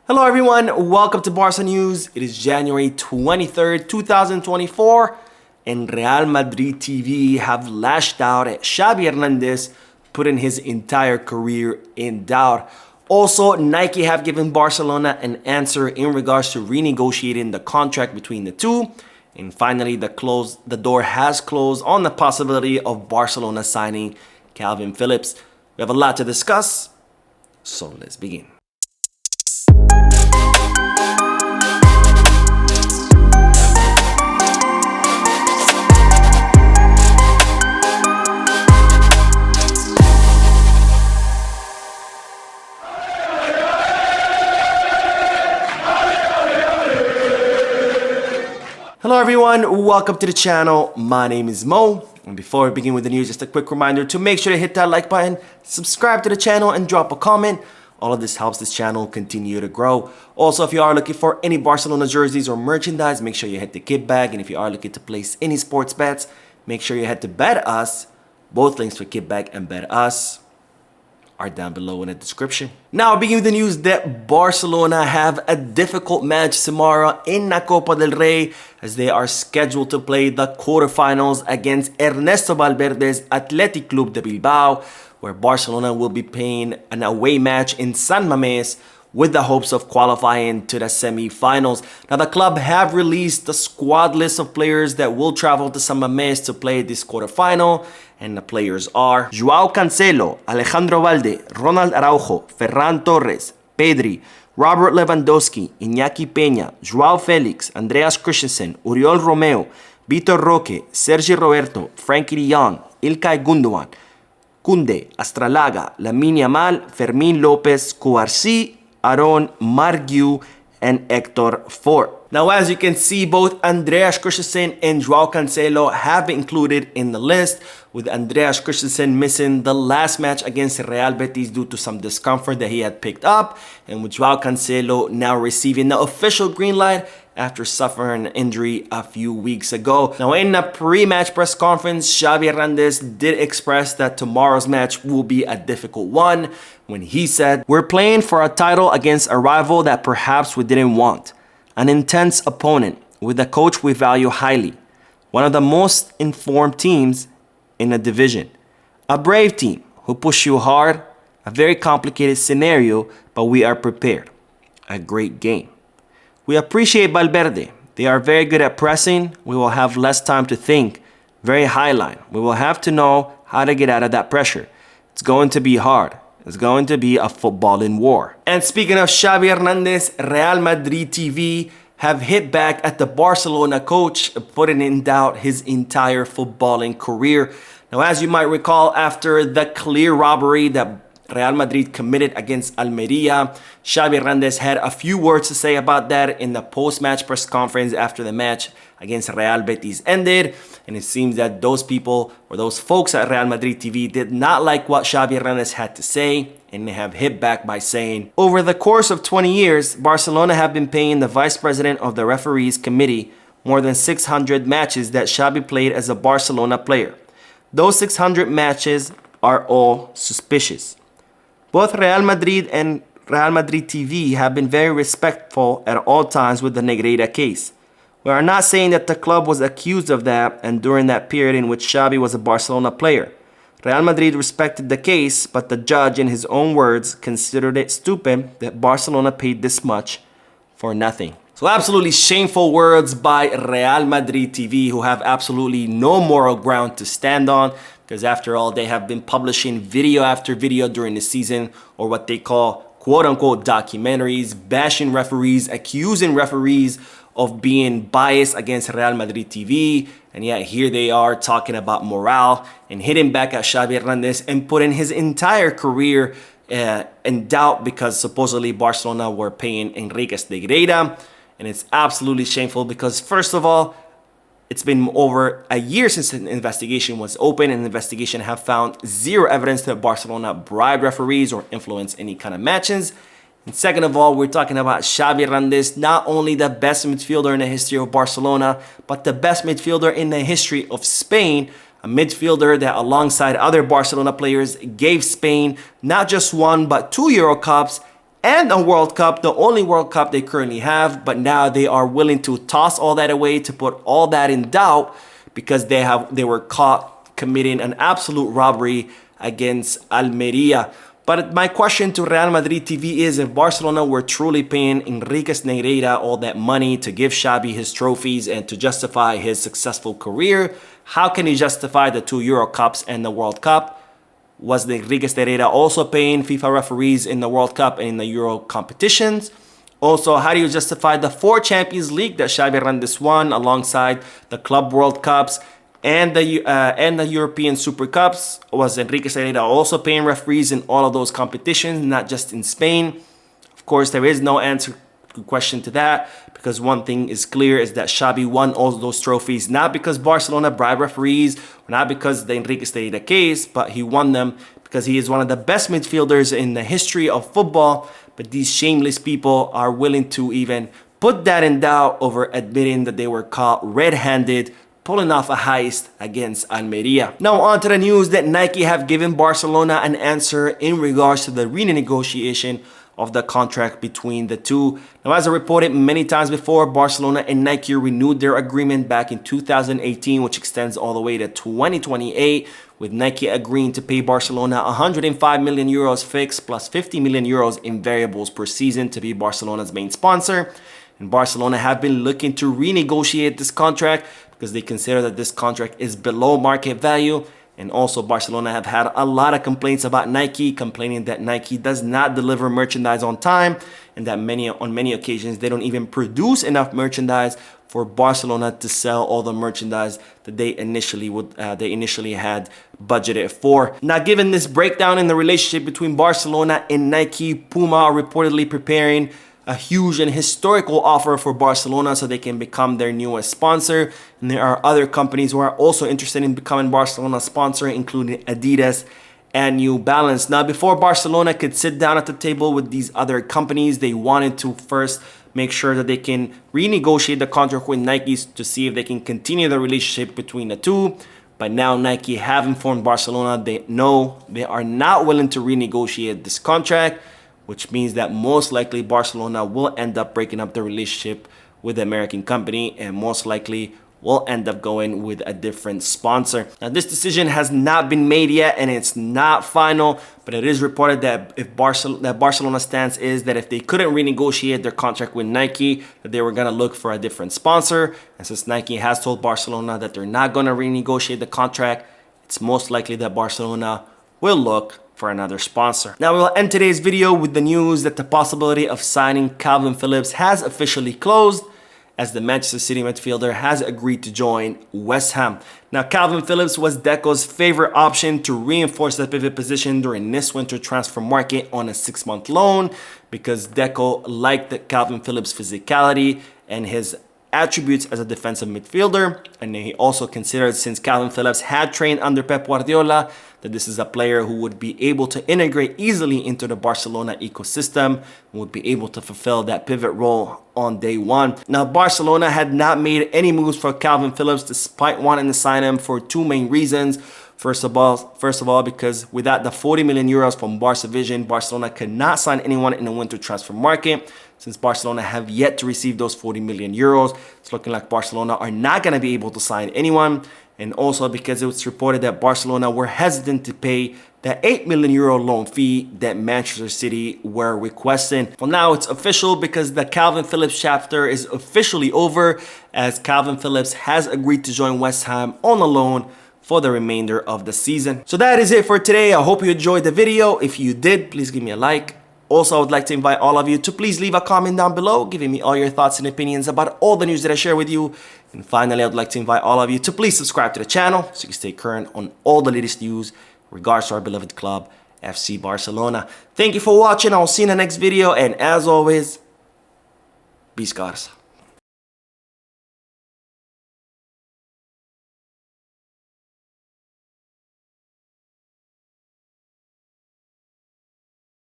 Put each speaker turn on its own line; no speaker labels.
Hello everyone, welcome to Barca News. It is January 23rd, 2024, and Real Madrid TV have lashed out at Xavi Hernandez, putting his entire career in doubt. Also, Nike have given Barcelona an answer in regards to renegotiating the contract between the two. And finally, the door has closed on the possibility of Barcelona signing Kalvin Phillips. We have a lot to discuss, so let's begin. Hello everyone, welcome to the channel. My name is Mo, and before we begin with the news, just a quick reminder to make sure to hit that like button, subscribe to the channel, and drop a comment. All of this helps this channel continue to grow. Also, if you are looking for any Barcelona jerseys or merchandise, make sure you hit the kit bag. And if you are looking to place any sports bets, make sure you head to Bet Us. Both links for kit bag and Bet Us are down below in the description. Now, begin with the news that Barcelona have a difficult match tomorrow in la Copa del Rey, as they are scheduled to play the quarterfinals against Ernesto Valverde's Athletic Club de Bilbao, where Barcelona will be playing an away match in San Mamés with the hopes of qualifying to the semi-finals. Now, the club have released the squad list of players that will travel to San Mamés to play this quarterfinal, and the players are Joao Cancelo, Alejandro Valde, Ronald Araujo, Ferran Torres, Pedri, Robert Lewandowski, Iñaki Peña, Joao Felix, Andreas Christensen, Oriol Romeo, Vitor Roque, Sergi Roberto, Frankie de Jong, Ilkay Gundogan, Koundé, Astralaga, Lamine Yamal, Fermín López, Cubarsí, Aaron Margiu, and Hector Fort. Now, as you can see, both Andreas Christensen and Joao Cancelo have been included in the list, with Andreas Christensen missing the last match against Real Betis due to some discomfort that he had picked up, and with Joao Cancelo now receiving the official green light after suffering an injury a few weeks ago. Now, in a pre-match press conference, Xavi Hernandez did express that tomorrow's match will be a difficult one, when he said, "We're playing for a title against a rival that perhaps we didn't want. An intense opponent with a coach we value highly. One of the most informed teams in the division. A brave team who push you hard. A very complicated scenario, but we are prepared. A great game. We appreciate Valverde. They are very good at pressing. We will have less time to think. Very high line. We will have to know how to get out of that pressure. It's going to be hard. It's going to be a footballing war." And speaking of Xavi Hernandez, Real Madrid TV have hit back at the Barcelona coach, putting in doubt his entire footballing career. Now, as you might recall, after the clear robbery that Real Madrid committed against Almeria, Xavi Hernandez had a few words to say about that in the post-match press conference after the match against Real Betis ended. And it seems that those people, or those folks at Real Madrid TV, did not like what Xavi Hernandez had to say, and they have hit back by saying, "Over the course of 20 years, Barcelona have been paying the vice president of the referees committee more than 600 matches that Xavi played as a Barcelona player. Those 600 matches are all suspicious. Both Real Madrid and Real Madrid TV have been very respectful at all times with the Negreira case. We are not saying that the club was accused of that and during that period in which Xavi was a Barcelona player. Real Madrid respected the case, but the judge, in his own words, considered it stupid that Barcelona paid this much for nothing." So absolutely shameful words by Real Madrid TV, who have absolutely no moral ground to stand on, because after all, they have been publishing video after video during the season, or what they call quote-unquote documentaries, bashing referees, accusing referees of being biased against Real Madrid TV, and yet here they are talking about morale and hitting back at Xavi Hernandez and putting his entire career in doubt because supposedly Barcelona were paying Enriquez Negreira. And it's absolutely shameful because, first of all, it's been over a year since an investigation was open, and the investigation have found zero evidence that Barcelona bribed referees or influenced any kind of matches. And second of all, we're talking about Xavi Hernandez, not only the best midfielder in the history of Barcelona, but the best midfielder in the history of Spain, a midfielder that alongside other Barcelona players gave Spain not just one, but 2 Euro Cups and a World Cup, the only World Cup they currently have, but now they are willing to toss all that away to put all that in doubt because they were caught committing an absolute robbery against Almeria. But my question to Real Madrid TV is, if Barcelona were truly paying Enriquez Negreira all that money to give Xavi his trophies and to justify his successful career, how can he justify the 2 Euro Cups and the World Cup? Was the Enriquez Negreira also paying FIFA referees in the World Cup and in the Euro competitions? Also, how do you justify the 4 Champions League that Xavi Hernandez won alongside the Club World Cups and the European Super Cups? Was Enrique Negreira also paying referees in all of those competitions, not just in Spain? Of course, there is no answer question to that, because one thing is clear is that Xavi won all those trophies not because Barcelona bribed referees, or not because the Enrique Negreira case, but he won them because he is one of the best midfielders in the history of football. But these shameless people are willing to even put that in doubt over admitting that they were caught red-handed pulling off a heist against Almeria. Now on to the news that Nike have given Barcelona an answer in regards to the renegotiation of the contract between the two. Now, as I reported many times before, Barcelona and Nike renewed their agreement back in 2018, which extends all the way to 2028, with Nike agreeing to pay Barcelona 105 million euros fixed plus 50 million euros in variables per season to be Barcelona's main sponsor. And Barcelona have been looking to renegotiate this contract because they consider that this contract is below market value. And also Barcelona have had a lot of complaints about Nike, complaining that Nike does not deliver merchandise on time and that on many occasions they don't even produce enough merchandise for Barcelona to sell all the merchandise that they initially had budgeted for. Now, given this breakdown in the relationship between Barcelona and Nike, Puma are reportedly preparing a huge and historical offer for Barcelona so they can become their newest sponsor. And there are other companies who are also interested in becoming Barcelona's sponsor, including Adidas and New Balance. Now, before Barcelona could sit down at the table with these other companies, they wanted to first make sure that they can renegotiate the contract with Nike to see if they can continue the relationship between the two. But now Nike have informed Barcelona they are not willing to renegotiate this contract, which means that most likely Barcelona will end up breaking up the relationship with the American company and most likely will end up going with a different sponsor. Now, this decision has not been made yet and it's not final, but it is reported that Barcelona's stance is that if they couldn't renegotiate their contract with Nike, that they were going to look for a different sponsor. And since Nike has told Barcelona that they're not going to renegotiate the contract, it's most likely that Barcelona will look for another sponsor. Now, we will end today's video with the news that the possibility of signing Kalvin Phillips has officially closed, as the Manchester City midfielder has agreed to join West Ham. Now, Kalvin Phillips was Deco's favorite option to reinforce the pivot position during this winter transfer market on a 6-month loan, because Deco liked Kalvin Phillips' physicality and his attributes as a defensive midfielder. And he also considered, since Kalvin Phillips had trained under Pep Guardiola, that this is a player who would be able to integrate easily into the Barcelona ecosystem and would be able to fulfill that pivot role on day one. Now, Barcelona had not made any moves for Kalvin Phillips despite wanting to sign him for 2 main reasons. First of all, because without the 40 million euros from Barca Vision, Barcelona could not sign anyone in the winter transfer market. Since Barcelona have yet to receive those 40 million euros, it's looking like Barcelona are not going to be able to sign anyone. And also because it was reported that Barcelona were hesitant to pay the 8 million euro loan fee that Manchester City were requesting. Well, now it's official because the Kalvin Phillips chapter is officially over, as Kalvin Phillips has agreed to join West Ham on a loan for the remainder of the season. So that is it for today. I hope you enjoyed the video. If you did, please give me a like. Also, I would like to invite all of you to please leave a comment down below, giving me all your thoughts and opinions about all the news that I share with you. And finally, I would like to invite all of you to please subscribe to the channel so you can stay current on all the latest news in regards to our beloved club, FC Barcelona. Thank you for watching. I will see you in the next video. And as always, peace, guys.